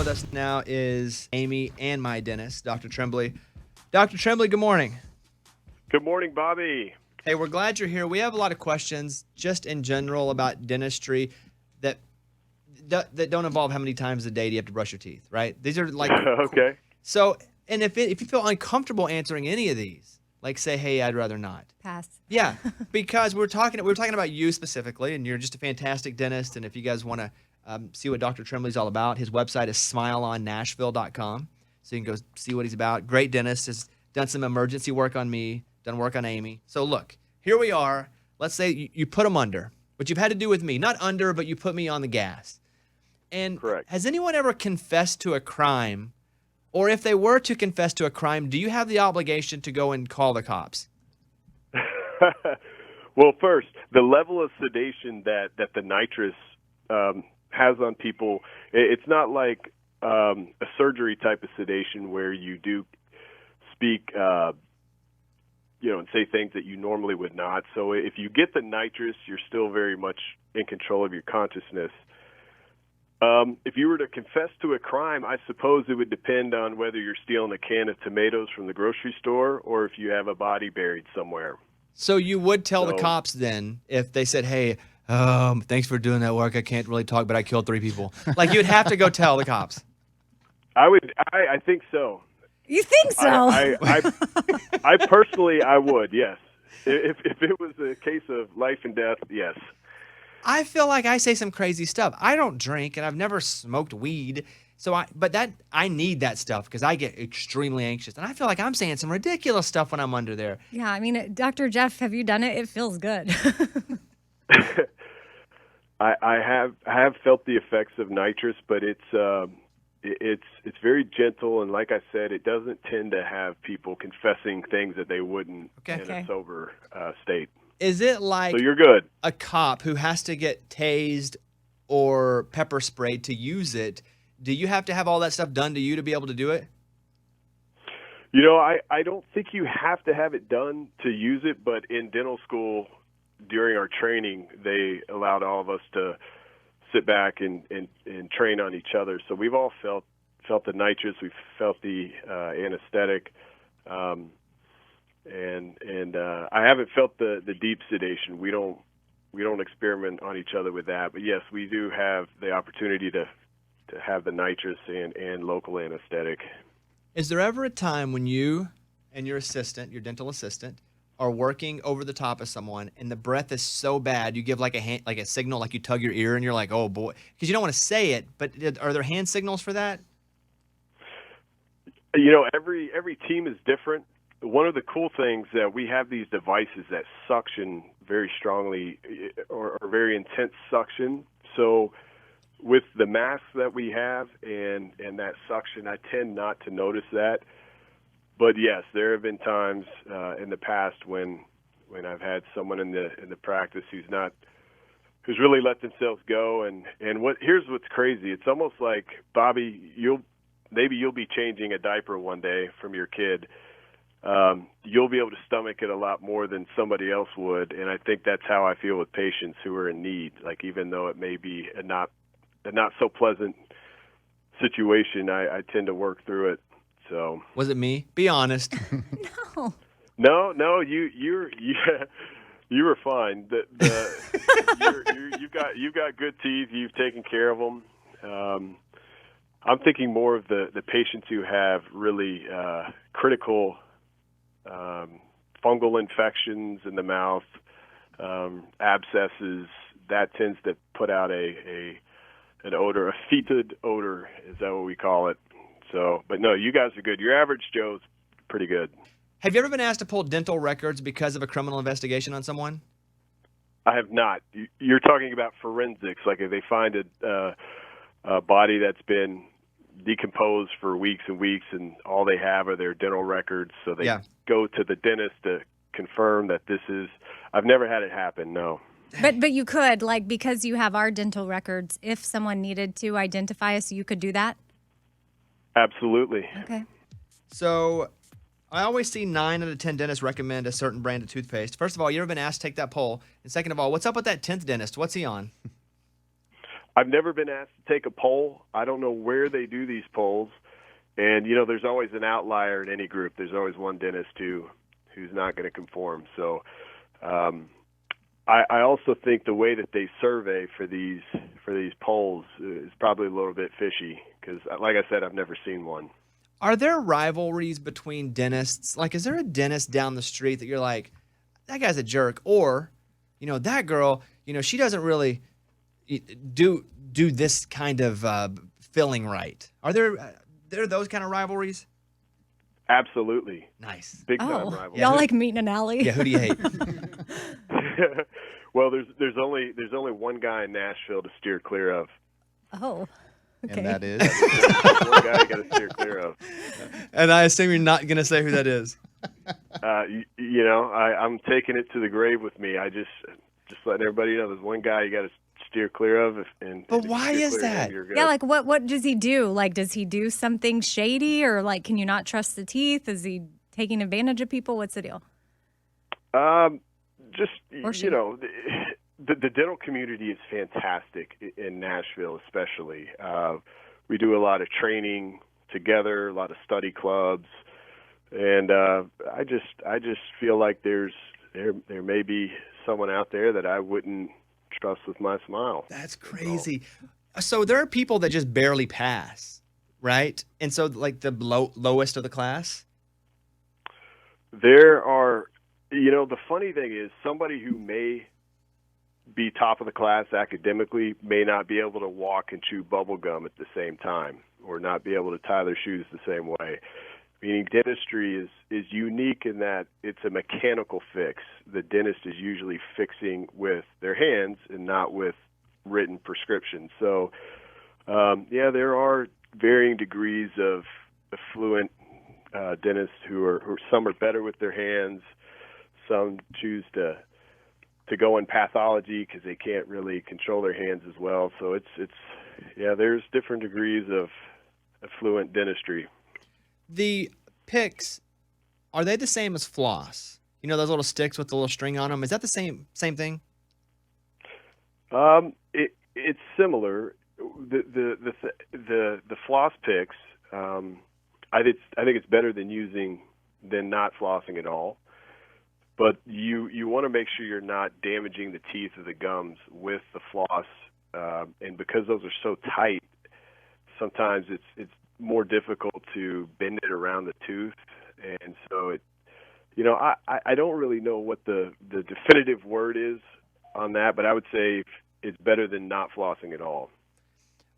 us now is Amy and my dentist, Dr. Tremblay. Dr. Tremblay, good morning. Good morning, Bobby. Hey, we're glad you're here. We have a lot of questions just in general about dentistry that don't involve how many times a day do you have to brush your teeth, right? These are like Okay. So, and if you feel uncomfortable answering any of these, like say, hey, I'd rather not. Pass. Yeah, because we were talking about you specifically, and you're just a fantastic dentist. And if you guys want to see what Dr. Tremblay's all about, his website is smileonnashville.com. So you can go see what he's about. Great dentist, has done some emergency work on me, done work on Amy. So look, here we are. Let's say you put them under, which you've had to do with me. Not under, but you put me on the gas. And Correct. Has anyone ever confessed to a crime? Or if they were to confess to a crime, do you have the obligation to go and call the cops? Well, first, the level of sedation that the nitrous has on people, it's not like a surgery type of sedation where you do speak, and say things that you normally would not. So if you get the nitrous, you're still very much in control of your consciousness. If you were to confess to a crime, I suppose it would depend on whether you're stealing a can of tomatoes from the grocery store or if you have a body buried somewhere. So you would tell the cops then if they said, hey, thanks for doing that work. I can't really talk, but I killed 3 people. Like you'd have to go tell the cops. I think so. You think so? I personally, I would, yes. If it was a case of life and death, yes. I feel like I say some crazy stuff. I don't drink, and I've never smoked weed. But I need that stuff because I get extremely anxious, and I feel like I'm saying some ridiculous stuff when I'm under there. Yeah, I mean, Dr. Jeff, have you done it? It feels good. I have felt the effects of nitrous, but it's very gentle, and like I said, it doesn't tend to have people confessing things that they wouldn't in a sober state. Is it like so you're good. A cop who has to get tased or pepper sprayed to use it? Do you have to have all that stuff done to you to be able to do it? I don't think you have to have it done to use it, but in dental school during our training, they allowed all of us to sit back and train on each other. So we've all felt the nitrous, we've felt the anesthetic, and I haven't felt the deep sedation. We don't experiment on each other with that, but yes, we do have the opportunity to have the nitrous and local anesthetic. Is there ever a time when you and your assistant, your dental assistant, are working over the top of someone and the breath is so bad you give like a signal, like you tug your ear and you're like, oh boy, because you don't want to say it, but are there hand signals for that? Every team is different. One of the cool things that we have these devices that suction very strongly or very intense suction. So with the masks that we have and that suction, I tend not to notice that. But yes, there have been times in the past when I've had someone in the practice who's really let themselves go. And here's what's crazy. It's almost like, Bobby, you'll be changing a diaper one day from your kid. You'll be able to stomach it a lot more than somebody else would. And I think that's how I feel with patients who are in need. Like, even though it may be a not so pleasant situation, I tend to work through it. So was it me? Be honest. No, you were fine. You've got good teeth. You've taken care of them. I'm thinking more of the patients who have really critical fungal infections in the mouth, abscesses. That tends to put out an odor, a fetid odor. Is that what we call it? So, but no, you guys are good. Your average Joe's pretty good. Have you ever been asked to pull dental records because of a criminal investigation on someone? I have not. You're talking about forensics, like if they find a body that's been decomposed for weeks and weeks and all they have are their dental records, so they go to the dentist to confirm that this is... I've never had it happen, no. But you could, like, because you have our dental records, if someone needed to identify us, you could do that? Absolutely. Okay. So I always see 9 out of 10 dentists recommend a certain brand of toothpaste. First of all, you ever been asked to take that poll? And second of all, what's up with that 10th dentist? What's he on? I've never been asked to take a poll. I don't know where they do these polls. And, there's always an outlier in any group. There's always one dentist who's not going to conform. So I also think the way that they survey for these polls is probably a little bit fishy because, like I said, I've never seen one. Are there rivalries between dentists? Like, is there a dentist down the street that you're like, that guy's a jerk, or, that girl, she doesn't really do this kind of filling right? Are there those kind of rivalries? Absolutely. Nice. Big time rivalry. Y'all like meet in an alley? Yeah, who do you hate? Well, there's only one guy in Nashville to steer clear of. Oh. Okay. And that is? One guy you got to steer clear of. And I assume you're not going to say who that is. I'm taking it to the grave with me. I just letting everybody know there's one guy you got to steer clear of. But why is that? Yeah, like what does he do? Like, does he do something shady, or like, can you not trust the teeth? Is he taking advantage of people? What's the deal? The dental community is fantastic in Nashville, especially. We do a lot of training together, a lot of study clubs, and I just feel like there may be someone out there that I wouldn't trust with my smile. That's crazy. So there are people that just barely pass, right? And so like the lowest of the class? There are, the funny thing is somebody who may be top of the class academically may not be able to walk and chew bubble gum at the same time or not be able to tie their shoes the same way. Meaning dentistry is unique in that it's a mechanical fix. The dentist is usually fixing with their hands and not with written prescriptions. So, there are varying degrees of affluent dentists who some are better with their hands, some choose to go in pathology because they can't really control their hands as well. So there's different degrees of affluent dentistry. The picks, are they the same as floss? Those little sticks with the little string on them. Is that the same thing? It's similar. The floss picks, I think it's better than not flossing at all. But you want to make sure you're not damaging the teeth of the gums with the floss, and because those are so tight, sometimes it's more difficult to bend it around the tooth, and so I don't really know what the definitive word is on that, but I would say it's better than not flossing at all.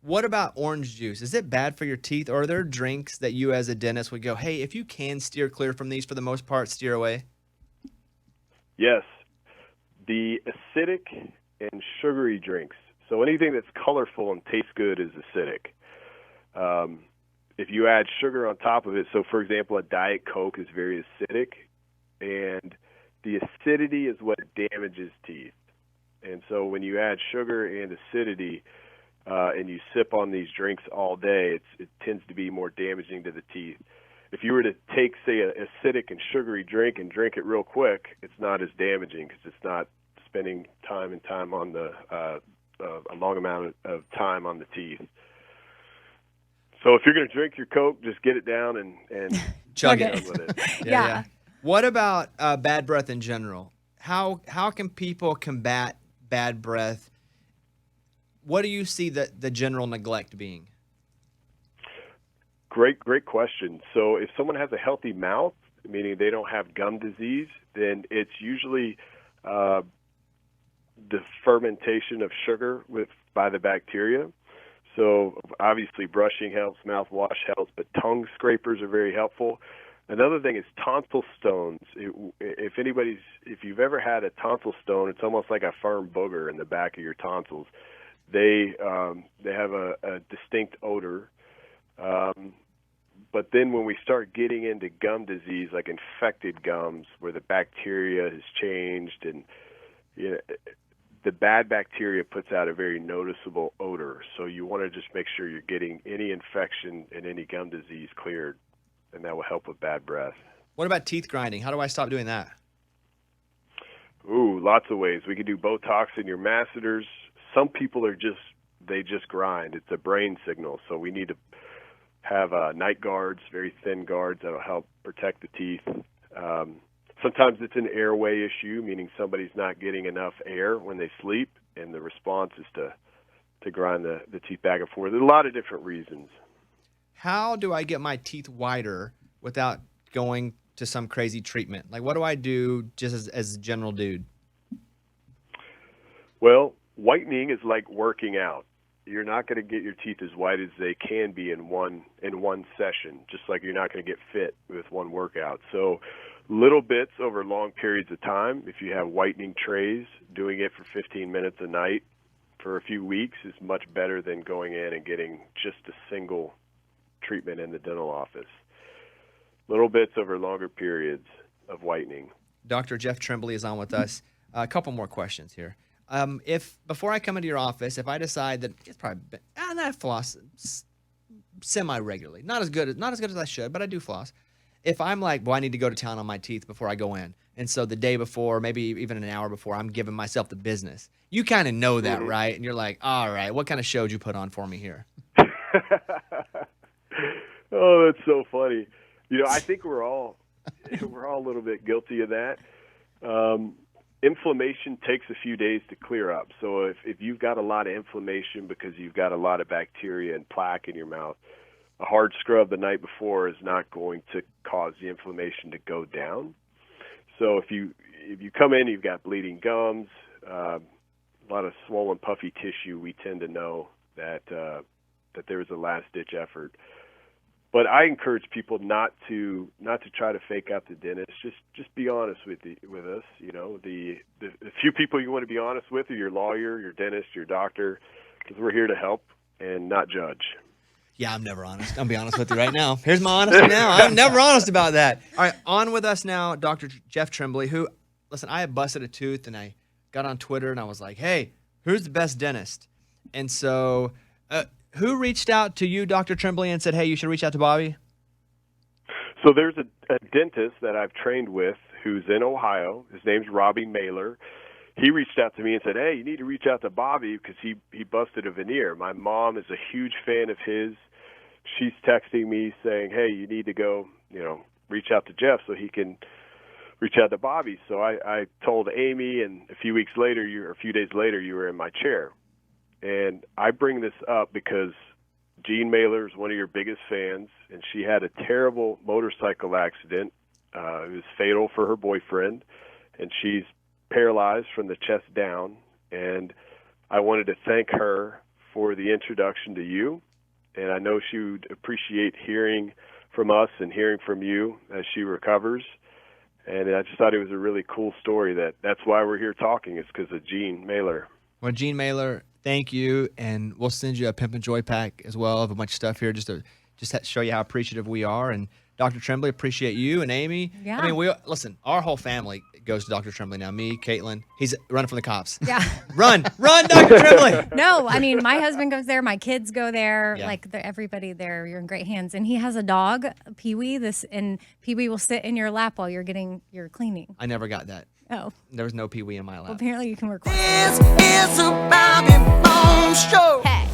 What about orange juice? Is it bad for your teeth, or are there drinks that you as a dentist would go, hey, if you can steer clear from these for the most part, steer away? Yes. The acidic and sugary drinks. So anything that's colorful and tastes good is acidic. If you add sugar on top of it, so for example, a Diet Coke is very acidic, and the acidity is what damages teeth. And so when you add sugar and acidity and you sip on these drinks all day, it tends to be more damaging to the teeth. If you were to take, say, an acidic and sugary drink and drink it real quick, it's not as damaging because it's not spending time on a long amount of time on the teeth. So if you're going to drink your Coke, just get it down and chug it with it. Yeah. What about bad breath in general? How can people combat bad breath? What do you see the general neglect being? Great question. So if someone has a healthy mouth, meaning they don't have gum disease, then it's usually the fermentation of sugar by the bacteria. So obviously brushing helps, mouthwash helps, but tongue scrapers are very helpful. Another thing is tonsil stones. If you've ever had a tonsil stone, it's almost like a firm booger in the back of your tonsils. They have a distinct odor. But then when we start getting into gum disease, like infected gums, where the bacteria has changed and the bad bacteria puts out a very noticeable odor. So you want to just make sure you're getting any infection and any gum disease cleared, and that will help with bad breath. What about teeth grinding? How do I stop doing that? Ooh, lots of ways. We can do Botox in your masseters. Some people are just they just grind. It's a brain signal. So we need to have night guards, very thin guards that'll help protect the teeth. Sometimes it's an airway issue, meaning somebody's not getting enough air when they sleep, and the response is to grind the teeth back and forth. There's a lot of different reasons. How do I get my teeth whiter without going to some crazy treatment? Like, what do I do just as a general dude? Well, whitening is like working out. You're not going to get your teeth as white as they can be in one session, just like you're not going to get fit with one workout. So little bits over long periods of time. If you have whitening trays, doing it for 15 minutes a night for a few weeks is much better than going in and getting just a single treatment in the dental office. Little bits over longer periods of whitening. Dr. Jeff Tremblay is on with us. A couple more questions here. If before I come into your office, if I decide that it's probably I floss semi-regularly, not as good as I should, but I do floss. If I'm like, well, I need to go to town on my teeth before I go in, and so the day before, maybe even an hour before, I'm giving myself the business. You kind of know that, right? And you're like, all right, what kind of show did you put on for me here? Oh, that's so funny. I think we're all a little bit guilty of that. Inflammation takes a few days to clear up. So if you've got a lot of inflammation because you've got a lot of bacteria and plaque in your mouth, a hard scrub the night before is not going to cause the inflammation to go down. So if you come in, you've got bleeding gums, a lot of swollen, puffy tissue, we tend to know that there was a last-ditch effort. But I encourage people not to try to fake out the dentist. Just be honest with us. The few people you want to be honest with are your lawyer, your dentist, your doctor, because we're here to help and not judge. Yeah, I'm never honest. I'll be honest with you right now. Here's my honesty now. I'm never honest about that. All right, on with us now, Dr. Jeff Tremblay, who, listen, I had busted a tooth, and I got on Twitter, and I was like, hey, who's the best dentist? And so who reached out to you, Dr. Tremblay, and said, hey, you should reach out to Bobby? So there's a dentist that I've trained with who's in Ohio. His name's Robbie Mailer. He reached out to me and said, hey, you need to reach out to Bobby because he busted a veneer. My mom is a huge fan of his. She's texting me saying, hey, you need to go, reach out to Jeff so he can reach out to Bobby. So I told Amy, and a few days later, you were in my chair. And I bring this up because Jean Mailer is one of your biggest fans, and she had a terrible motorcycle accident. It was fatal for her boyfriend, and she's paralyzed from the chest down. And I wanted to thank her for the introduction to you, and I know she would appreciate hearing from us and hearing from you as she recovers. And I just thought it was a really cool story. That's why we're here talking, is because of Jean Mailer. Well, Jean Mailer, thank you, and we'll send you a Pimp and Joy pack as well of a bunch of stuff here just to show you how appreciative we are. And Dr. Tremblay, appreciate you and Amy. Yeah. I mean, listen, our whole family goes to Dr. Tremblay now. Me, Caitlin, he's running from the cops. Yeah. Run, Dr. Tremblay. No, I mean, my husband goes there. My kids go there. Yeah. Like, everybody there, you're in great hands. And he has a dog, Pee-wee, and Pee-wee will sit in your lap while you're getting your cleaning. I never got that. Oh. There was no Pee-wee in my lap. Well, apparently you can record. This is a Bobby Bones Show. Hey.